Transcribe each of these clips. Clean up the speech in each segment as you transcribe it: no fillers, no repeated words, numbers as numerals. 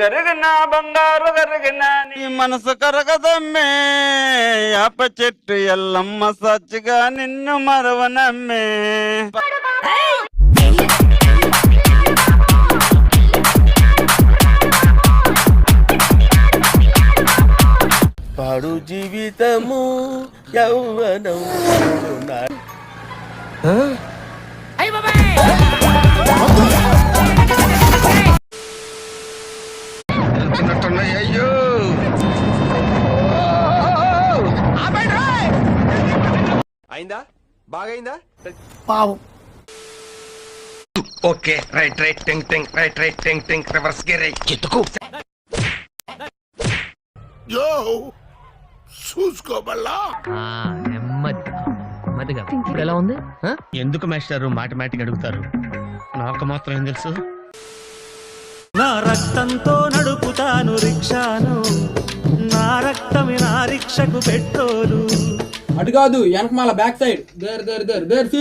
కరిగిన బంగారు కరిగిన నీ మనసు కరగదమ్మే యాప చెట్టు ఎల్లమ్మ సచ్చిగా నిన్ను మరవనమ్మే. పాడు జీవితము యౌవనం అయ్యో అయిందా బాగైందా పావు ఓకే రైట్ రైట్ టింగ్ టింగ్ రైట్ రైట్ టింగ్ టింగ్ రివర్స్ గేర్ ఎత్తుకు యో చూసుకోబల్లా నెమ్మదిగా ఇప్పుడు ఎలా ఉంది? ఎందుకు మాస్టారు మాటిమాటికి అడుగుతారు? నాకు మాత్రం ఏం తెలుసు? నా రక్తంతో నడుపుతాను రిక్షాను, నా రక్తమే నా రిక్షకు పెట్రోలు. అటు కాదు వెనకమాల బ్యాక్ సైడ్ దేర్ సి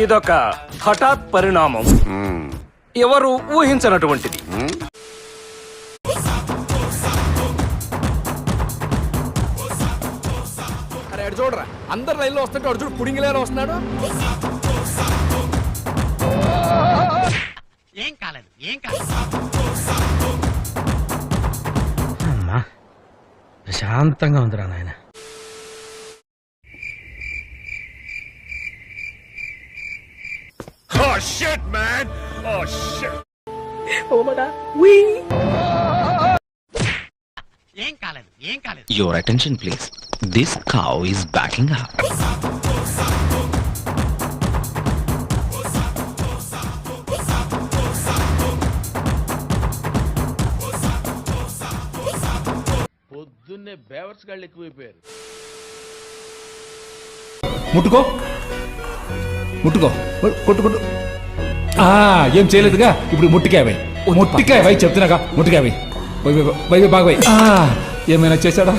ఇదొక హఠాత్ పరిణామం, ఎవరు ఊహించనటువంటిది. అరే అటు చూడరా, అందరు రైల్లో వస్తుంటే అటు చూడు పుడింగిలేరు వస్తున్నాడు. ఏం కాలేదు అమ్మా ప్రశాంతంగా ఉందిరా నాయన. Oh shit man, oh shit. ఏం కాలేదు Your attention please. This cow is backing up. పొద్దున్నే బేవర్స్ గాళ్ళు ఎక్కువైపోయారు. ముట్టుకో కొట్టు ఏం చేయలేదుగా. ఇప్పుడు ముట్టికాయ చెప్తున్నాగా, ముట్టికాయ బాగా ఏమైనా చేశాడా?